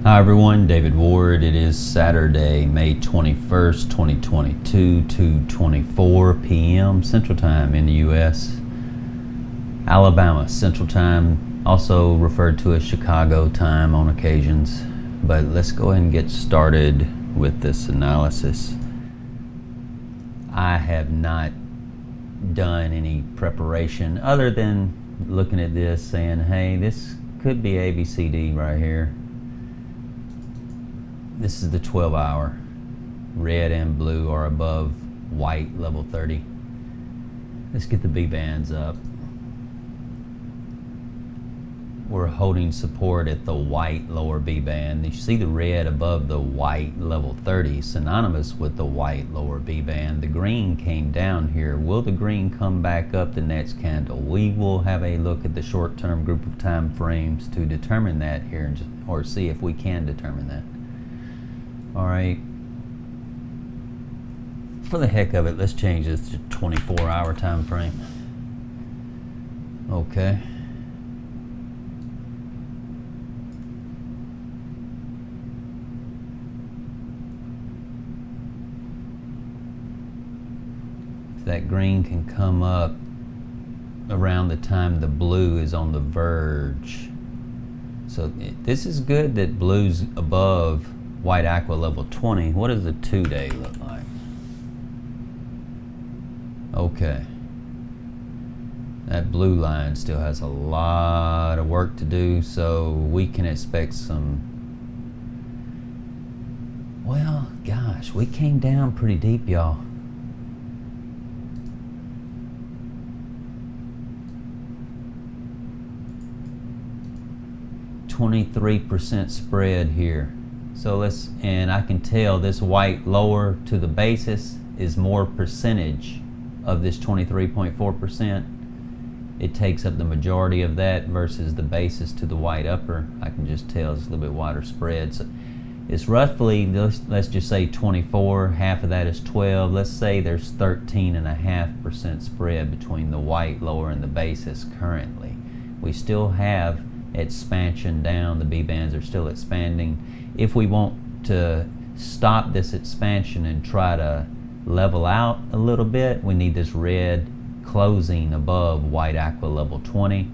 Hi everyone, David Ward. It is Saturday, May 21st, 2022, 2:24 p.m. Central Time in the U.S. Alabama Central Time, also referred to as Chicago time on occasions. But let's go ahead and get started with this analysis. I have not done any preparation other than looking at this saying, hey, this could be ABCD right here. This is the 12-hour. Red and blue are above white, level 30. Let's get the B bands up. We're holding support at the white lower B band. You see the red above the white level 30, synonymous with the white lower B band. The green came down here. Will the green come back up the next candle? We will have a look at the short-term group of time frames to determine that here, or see if we can determine that. All right, for the heck of it, let's change this to 24-hour time frame. Okay. If that green can come up around the time the blue is on the verge. So this is good that blue's above white aqua level 20. What does the 2-day look like? Okay. That blue line still has a lot of work to do, so we can expect some, well, gosh, we came down pretty deep, y'all. %23 spread here. So and I can tell this white lower to the basis is more percentage of this 23.4%. It takes up the majority of that versus the basis to the white upper. I can just tell it's a little bit wider spread. So it's roughly, let's just say 24, half of that is 12. Let's say there's 13.5% spread between the white lower and the basis currently. We still have expansion down. The B bands are still expanding. If we want to stop this expansion and try to level out a little bit, we need this red closing above white aqua level 20.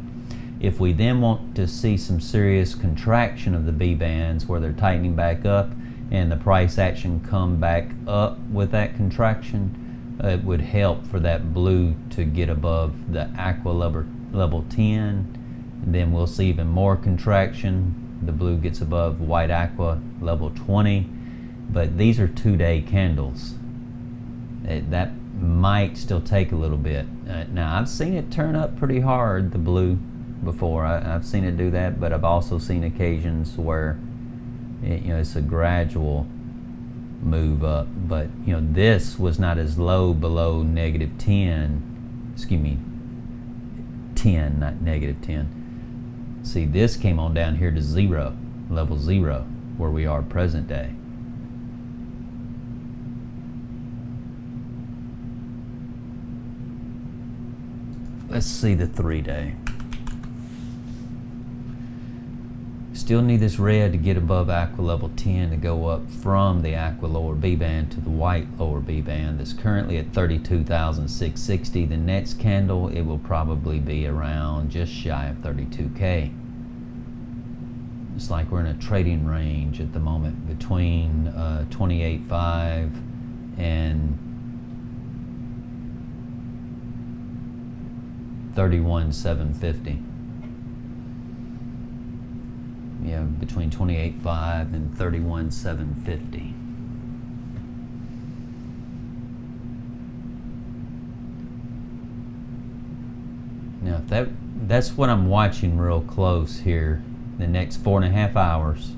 If we then want to see some serious contraction of the B bands where they're tightening back up and the price action come back up with that contraction, it would help for that blue to get above the aqua level 10. And then we'll see even more contraction. The blue gets above white aqua level 20, but these are 2-day candles. That might still take a little bit. Now I've seen it turn up pretty hard, the blue, before. I've seen it do that, but I've also seen occasions where it's a gradual move up. But this was not as low below -10. Excuse me, 10, not -10. See, this came on down here to 0, level 0, where we are present day. Let's see the 3-day. Still need this red to get above aqua level 10 to go up from the aqua lower B band to the white lower B band that's currently at 32,660. The next candle, it will probably be around just shy of 32K. It's like we're in a trading range at the moment between 28.5 and 31,750. Yeah, between 28.5 and 31,750. Now, if that's what I'm watching real close here, the next 4.5 hours,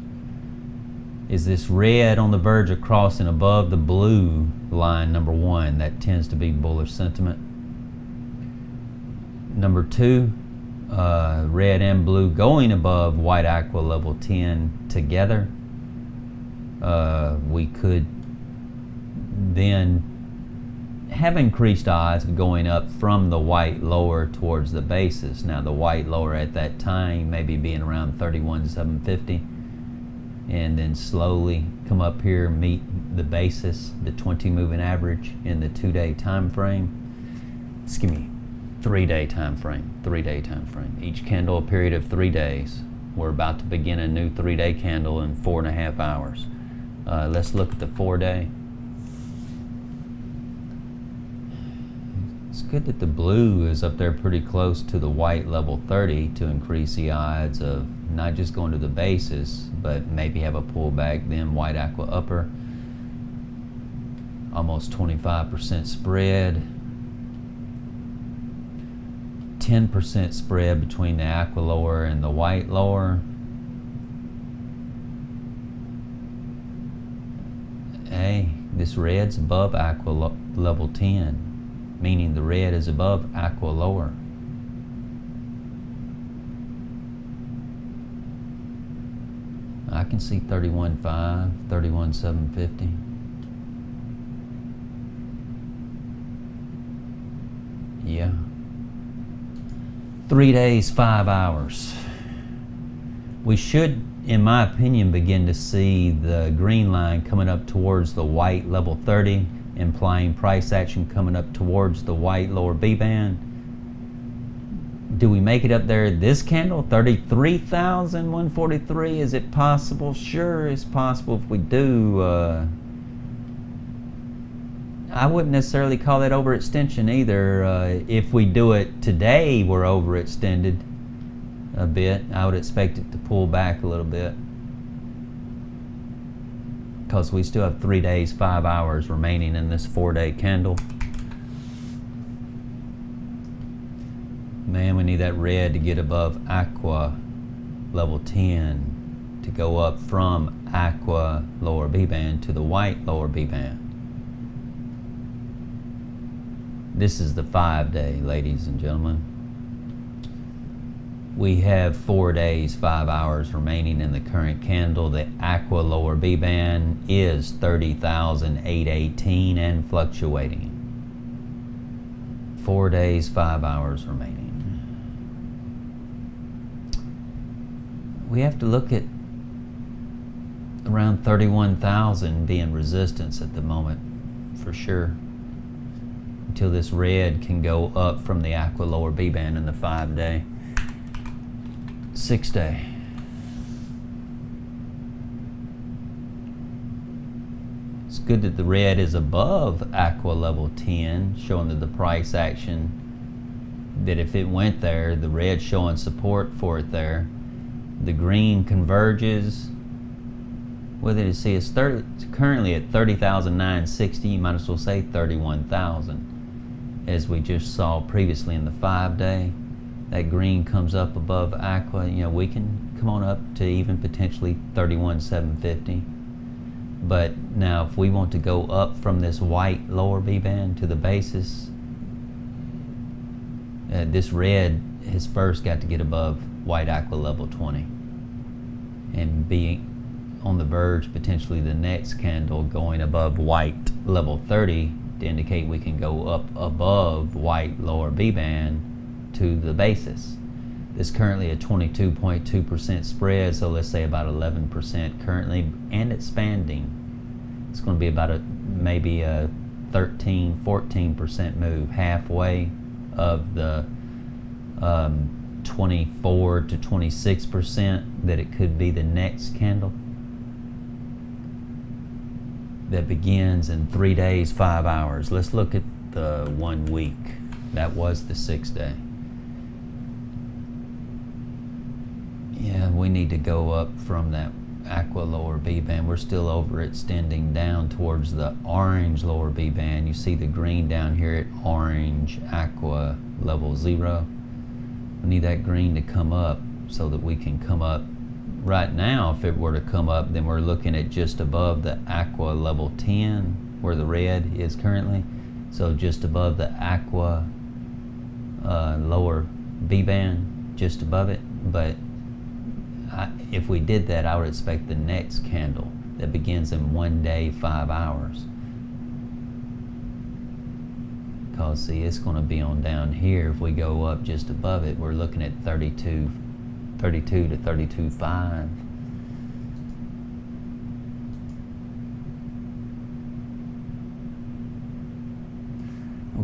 is this red on the verge of crossing above the blue line, number 1. That tends to be bullish sentiment. Number 2, red and blue going above white aqua level 10 together. We could then have increased odds of going up from the white lower towards the basis. Now the white lower at that time maybe being around 31,750. and then slowly come up here, meet the basis, the 20 moving average in the 2-day time frame. Excuse me, 3-day time frame, 3-day time frame. Each candle a period of 3 days. We're about to begin a new 3-day candle in 4.5 hours. Let's look at the 4-day. It's good that the blue is up there pretty close to the white level 30 to increase the odds of not just going to the basis, but maybe have a pullback, then white aqua upper. Almost 25% spread. 10% spread between the aqua lower and the white lower. Hey, this red's above aqua level 10, meaning the red is above aqua lower. I can see 31.5, 31.750. Yeah. 3 days, 5 hours. We should, in my opinion, begin to see the green line coming up towards the white level 30, implying price action coming up towards the white lower B band. Do we make it up there this candle, 33,143? Is it possible? Sure, it's possible. If we do, I wouldn't necessarily call that overextension either. If we do it today, we're overextended a bit. I would expect it to pull back a little bit, because we still have 3 days, 5 hours remaining in this 4-day candle. Man, we need that red to get above aqua level 10 to go up from aqua lower B band to the white lower B band. This is the 5-day, ladies and gentlemen. We have 4 days, 5 hours remaining in the current candle. The aqua lower B band is 30,818 and fluctuating. 4 days, 5 hours remaining. We have to look at around 31,000 being resistance at the moment, for sure, until this red can go up from the aqua lower B band in the 5-day. 6-day. It's good that the red is above aqua level 10, showing that the price action, that if it went there, the red showing support for it there. The green converges. What did it see? It's currently at 30,960. You might as well say 31,000. As we just saw previously in the 5-day, that green comes up above aqua. You know, we can come on up to even potentially 31,750. But now, if we want to go up from this white lower B band to the basis, this red has first got to get above white aqua level 20 and be on the verge, potentially the next candle going above white level 30 to indicate we can go up above white lower B band to the basis. There's currently a 22.2% spread, so let's say about 11% currently, and expanding. It's going to be about maybe a 13-14% move, halfway of the 24 to 26% that it could be the next candle that begins in 3 days, 5 hours. Let's look at the 1 week. That was the 6-day. Yeah, we need to go up from that aqua lower B band. We're still overextending down towards the orange lower B band. You see the green down here at orange aqua level 0. We need that green to come up so that we can come up. Right now, if it were to come up, then we're looking at just above the aqua level 10, where the red is currently. So just above the aqua lower B band, just above it. But if we did that, I would expect the next candle that begins in 1 day, 5 hours. Because see, it's going to be on down here. If we go up just above it, we're looking at 32 to 32.5.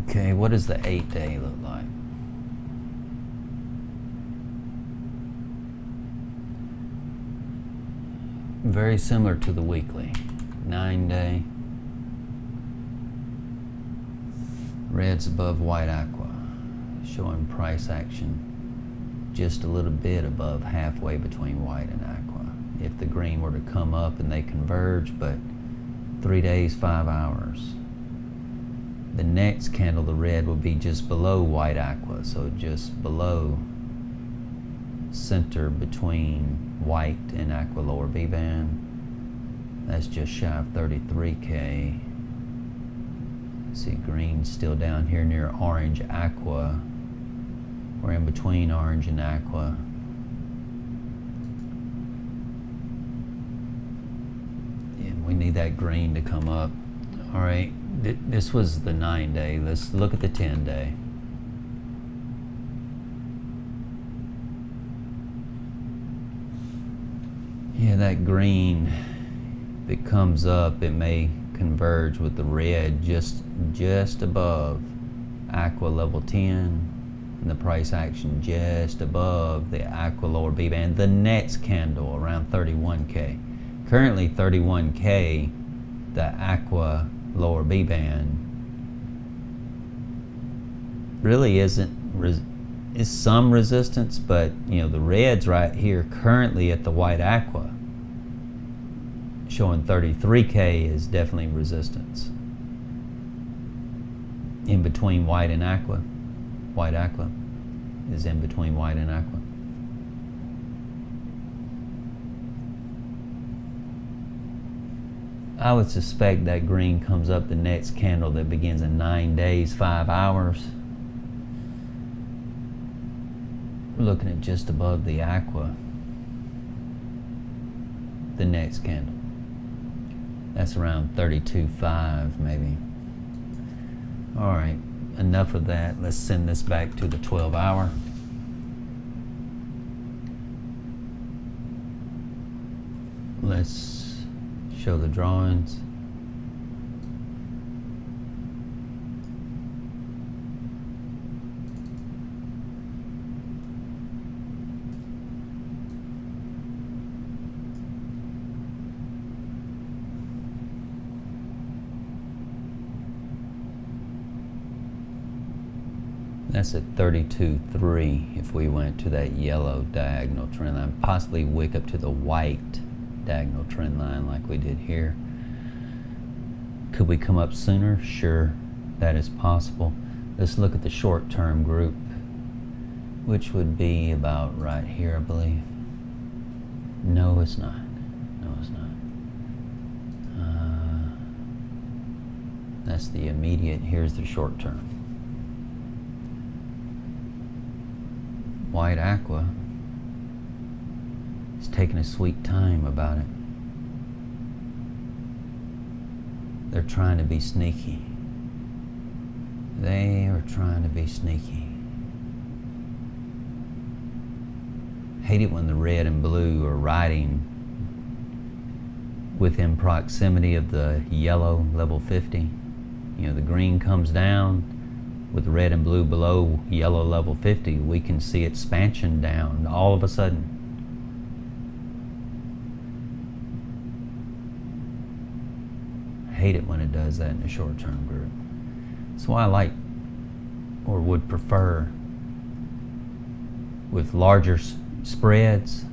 Okay, what does the 8-day look like? Very similar to the weekly. 9-day. Red's above white aqua, showing price action just a little bit above halfway between white and aqua. If the green were to come up and they converge, but 3 days, 5 hours. The next candle, the red, will be just below white aqua, so just below center between white and aqua lower B band. That's just shy of 33K. See, green's still down here near orange aqua. We're in between orange and aqua. And we need that green to come up. All right, this was the 9-day. Let's look at the 10-day. Yeah, that green, if it comes up, it may converge with the red just above aqua level 10, and the price action just above the aqua lower B band. The next candle around 31K. Currently 31K, the aqua lower B band really is some resistance, but you know, the red's right here currently at the white aqua, showing 33K is definitely resistance. In between white and aqua. White aqua is in between white and aqua. I would suspect that green comes up the next candle that begins in 9 days, 5 hours. We're looking at just above the aqua. The next candle. That's around 32.5 maybe. All right, enough of that. Let's send this back to the 12-hour. Let's show the drawings. That's at 32.3 if we went to that yellow diagonal trend line, possibly wick up to the white diagonal trend line like we did here. Could we come up sooner? Sure, that is possible. Let's look at the short-term group, which would be about right here, I believe. No, it's not. No, it's not. That's the immediate. Here's the short-term. White aqua is taking a sweet time about it. They're trying to be sneaky. They are trying to be sneaky. Hate it when the red and blue are riding within proximity of the yellow level 50. You know, the green comes down with red and blue below yellow level 50, we can see expansion down all of a sudden. Hate it when it does that in a short-term group. That's why I like, or would prefer, with larger spreads.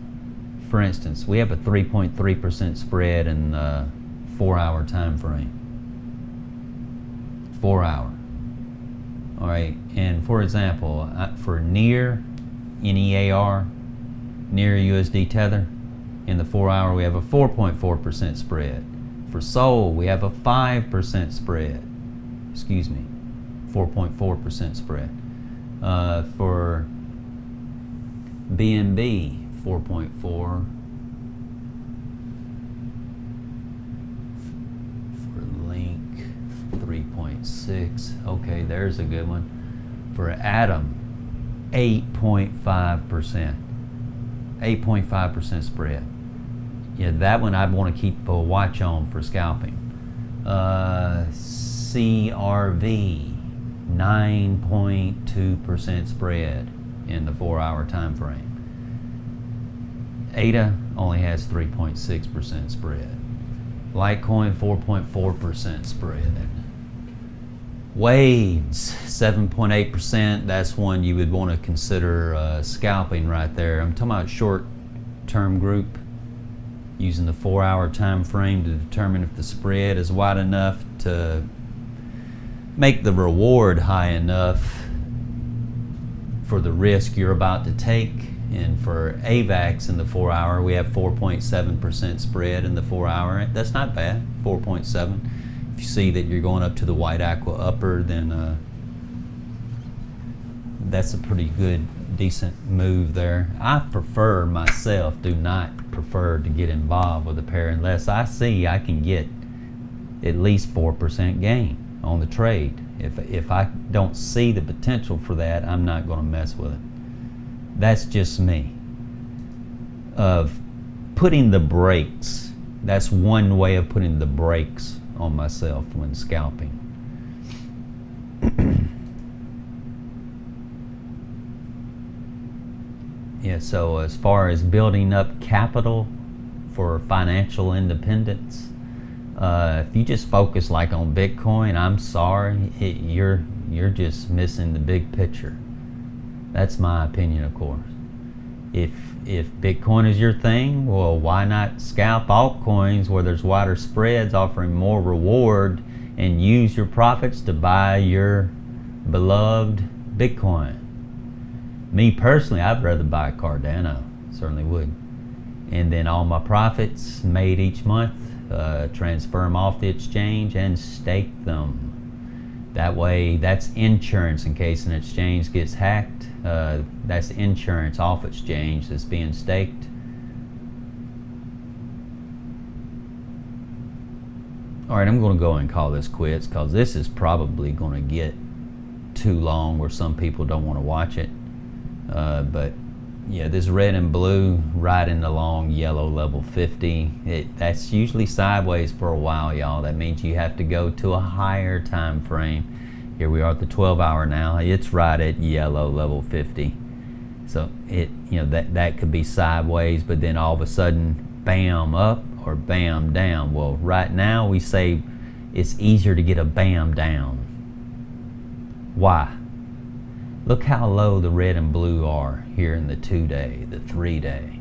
For instance, we have a 3.3% spread in the 4-hour time frame. 4 hour. All right, and for example, for near NEAR, near USD tether, in the 4-hour we have a 4.4% spread. For SOL we have a 5% spread. Excuse me, 4.4% spread. For BNB, 4.4. For Link, 3.6. Okay, there's a good one. For Atom, 8.5%. 8.5% spread. Yeah, that one I'd want to keep a watch on for scalping. CRV, 9.2% spread in the 4-hour time frame. ADA only has 3.6% spread. Litecoin 4.4% spread. Waves 7.8%. That's one you would want to consider scalping right there. I'm talking about short-term group using the 4-hour time frame to determine if the spread is wide enough to make the reward high enough for the risk you're about to take. And for AVAX in the 4-hour, we have 4.7% spread in the 4-hour. That's not bad, 4.7. If you see that you're going up to the white aqua upper, then that's a pretty good, decent move there. I prefer myself, do not prefer to get involved with a pair unless I see I can get at least 4% gain on the trade. If I don't see the potential for that, I'm not going to mess with it. That's just me. Of putting the brakes, that's one way of putting the brakes on myself when scalping. Yeah, so as far as building up capital for financial independence, if you just focus like on Bitcoin, I'm sorry, you're just missing the big picture. That's my opinion, of course. If Bitcoin is your thing, well, why not scalp altcoins where there's wider spreads offering more reward and use your profits to buy your beloved Bitcoin? Me personally, I'd rather buy Cardano, certainly would. And then all my profits made each month, transfer them off the exchange and stake them. That way, that's insurance in case an exchange gets hacked. That's insurance off exchange that's being staked. All right, I'm going to go and call this quits because this is probably going to get too long where some people don't want to watch it. But yeah, this red and blue riding along yellow level 50, that's usually sideways for a while, y'all. That means you have to go to a higher time frame. Here we are at the 12-hour now. It's right at yellow level 50. So that could be sideways, but then all of a sudden, bam up or bam down. Well, right now we say it's easier to get a bam down. Why? Look how low the red and blue are here in the 2-day, the 3-day.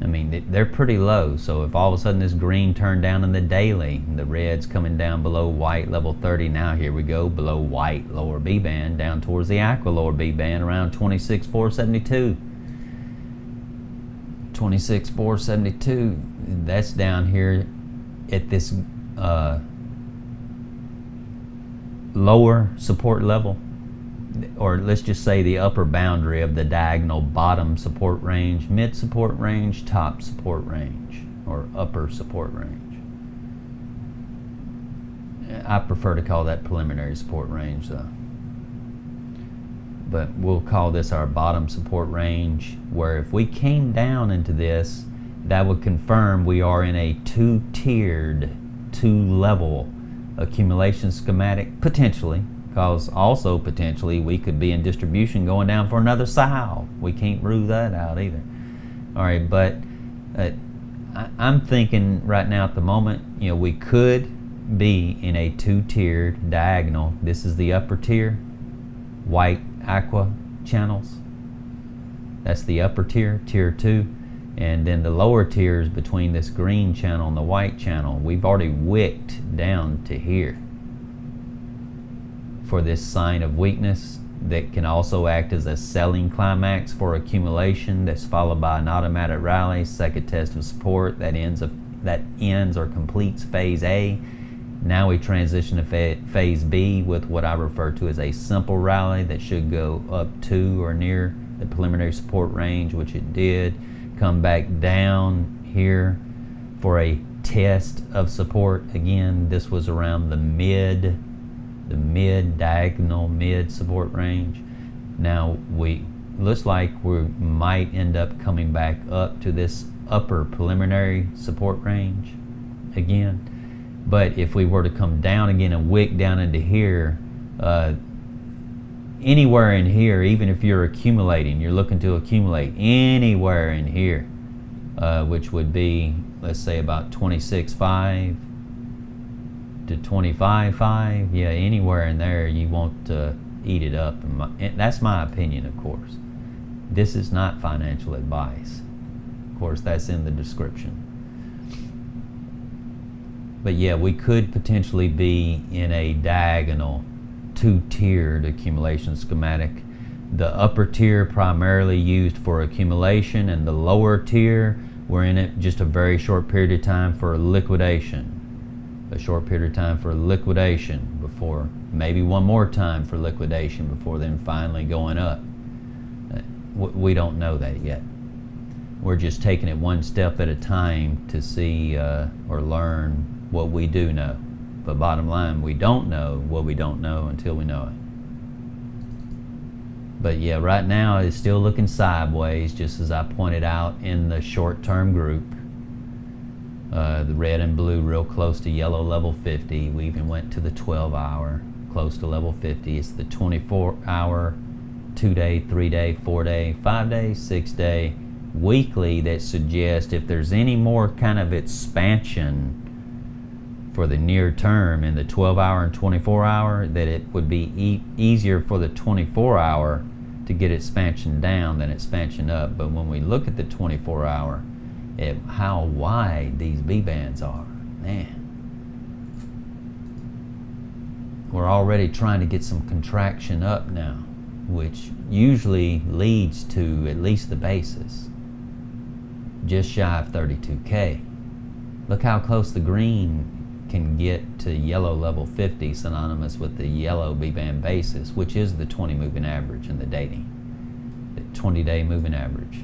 I mean, they're pretty low. So if all of a sudden this green turned down in the daily, the red's coming down below white level 30. Now here we go below white lower B band down towards the aqua lower B band around 26,472. 26,472. That's down here at this lower support level, or let's just say the upper boundary of the diagonal bottom support range, mid support range, top support range, or upper support range. I prefer to call that preliminary support range though. But we'll call this our bottom support range, where if we came down into this, that would confirm we are in a two-tiered, two-level accumulation schematic, potentially. Because also potentially we could be in distribution going down for another sow. We can't rule that out either. All right, but I'm thinking right now at the moment, we could be in a two-tiered diagonal. This is the upper tier, white aqua channels. That's the upper tier, tier 2. And then the lower tiers between this green channel and the white channel, we've already wicked down to here for this sign of weakness that can also act as a selling climax for accumulation that's followed by an automatic rally, second test of support that ends or completes phase A. Now we transition to phase B with what I refer to as a simple rally that should go up to or near the preliminary support range, which it did, come back down here for a test of support. Again, this was around the mid diagonal mid support range. Now looks like we might end up coming back up to this upper preliminary support range again. But if we were to come down again and wick down into here, Anywhere in here, even if you're accumulating, you're looking to accumulate anywhere in here, which would be, let's say, about 26.5 to 25.5. Yeah, anywhere in there you want to eat it up. And that's my opinion, of course. This is not financial advice. Of course, that's in the description. But yeah, we could potentially be in a diagonal, two-tiered accumulation schematic. The upper tier primarily used for accumulation, and the lower tier, we're in it just a very short period of time for liquidation. A short period of time for liquidation before, maybe one more time for liquidation before then finally going up. We don't know that yet. We're just taking it one step at a time to see or learn what we do know. But bottom line, we don't know what we don't know until we know it. But yeah, right now it's still looking sideways, just as I pointed out in the short-term group. The red and blue real close to yellow level 50. We even went to the 12-hour close to level 50. It's the 24-hour, 2-day, 3-day, 4-day, 5-day, 6-day, weekly that suggests if there's any more kind of expansion for the near term in the 12-hour and 24-hour, that it would be easier for the 24-hour to get expansion down than expansion up. But when we look at the 24-hour, how wide these B-bands are, man. We're already trying to get some contraction up now, which usually leads to at least the basis, just shy of 32K. Look how close the green can get to yellow level 50, synonymous with the yellow B-band basis, which is the 20 moving average in the dating, the 20-day moving average.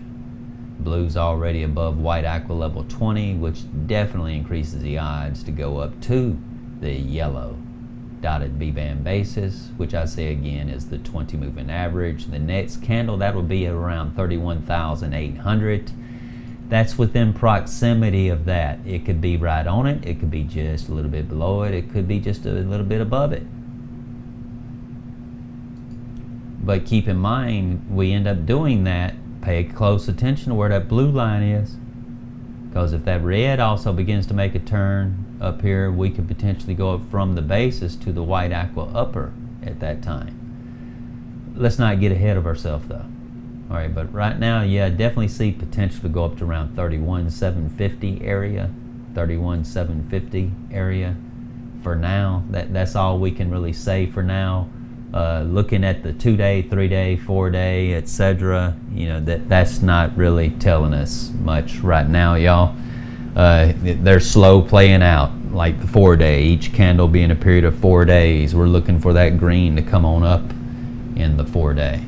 Blue's already above white aqua level 20, which definitely increases the odds to go up to the yellow dotted B-band basis, which I say again is the 20 moving average. The next candle, that will be around 31,800. That's within proximity of that. It could be right on it, it could be just a little bit below it, it could be just a little bit above it. But keep in mind, we end up doing that. Pay close attention to where that blue line is, because if that red also begins to make a turn up here, we could potentially go up from the basis to the white aqua upper at that time. Let's not get ahead of ourselves though. All right, but right now, yeah, definitely see potential to go up to around 31,750 area, 31,750 area. For now, that's all we can really say for now. Looking at the 2-day, 3-day, 4-day, etc., you know, that's not really telling us much right now, y'all. They're slow playing out, like the 4-day, each candle being a period of 4 days. We're looking for that green to come on up in the 4-day.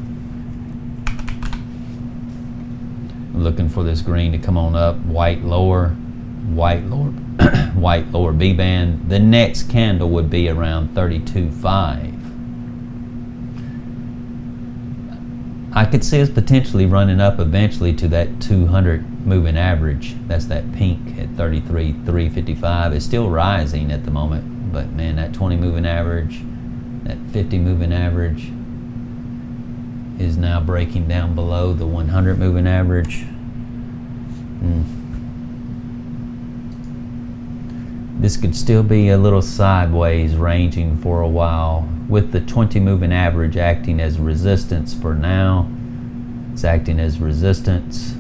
Looking for this green to come on up, white lower, white lower B-band. The next candle would be around 32.5. I could see us potentially running up eventually to that 200 moving average. That's that pink at 33,355. It's still rising at the moment, but man, that 20 moving average, that 50 moving average is now breaking down below the 100 moving average. This could still be a little sideways, ranging for a while, with the 20 moving average acting as resistance for now. It's acting as resistance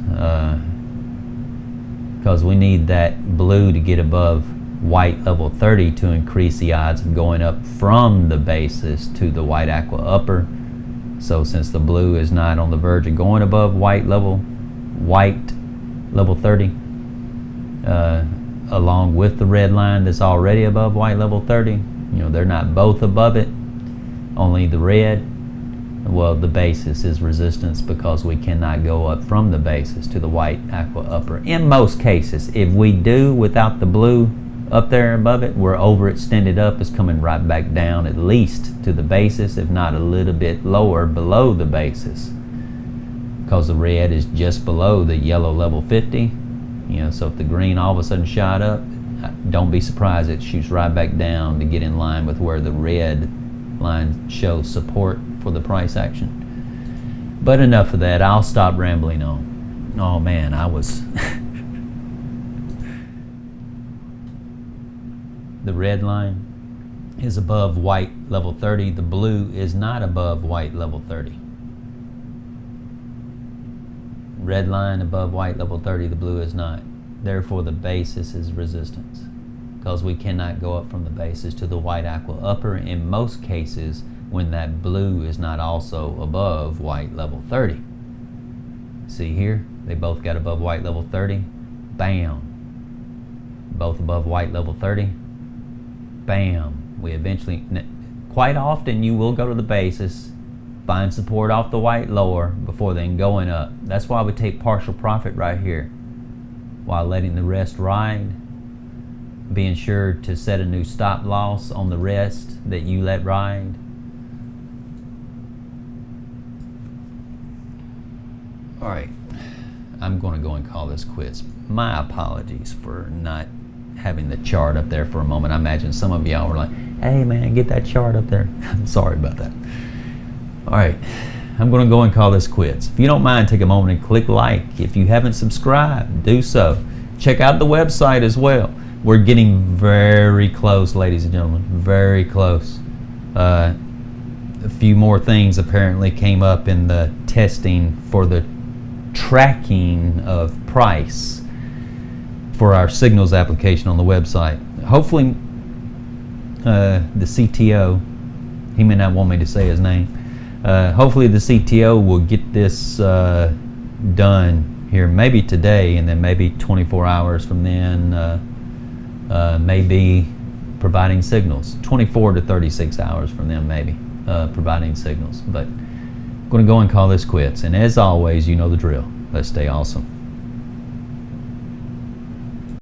because we need that blue to get above white level 30 to increase the odds of going up from the basis to the white aqua upper. So since the blue is not on the verge of going above white level 30, along with the red line that's already above white level 30, you know, they're not both above it, only the red. Well, the basis is resistance because we cannot go up from the basis to the white aqua upper. In most cases, if we do without the blue up there above it, we're overextended up. It's coming right back down at least to the basis, if not a little bit lower below the basis, because the red is just below the yellow level 50. You know, so if the green all of a sudden shot up, don't be surprised it shoots right back down to get in line with where the red line shows support for the price action. But enough of that. I'll stop rambling on. Oh man, I was the red line is above white level 30. The blue is not above white level 30. Red line above white level 30, the blue is not. Therefore the basis is resistance, because we cannot go up from the basis to the white aqua upper in most cases when that blue is not also above white level 30. See here, they both got above white level 30. Bam. Both above white level 30. Bam. We eventually, quite often you will go to the basis, find support off the white lower before then going up. That's why we take partial profit right here while letting the rest ride. Being sure to set a new stop loss on the rest that you let ride. All right, I'm going to go and call this quits. My apologies for not having the chart up there for a moment. I imagine some of y'all were like, hey man, get that chart up there. I'm sorry about that. All right, I'm going to go and call this quits. If you don't mind, take a moment and click like. If you haven't subscribed, do so. Check out the website as well. We're getting very close, ladies and gentlemen, very close. A few more things apparently came up in the testing for the tracking of price for our signals application on the website. Hopefully the CTO, he may not want me to say his name, hopefully the CTO will get this done here maybe today, and then maybe 24 hours from then maybe providing signals. 24 to 36 hours from them maybe providing signals. But I'm going to go and call this quits, and as always, you know the drill. Let's stay awesome.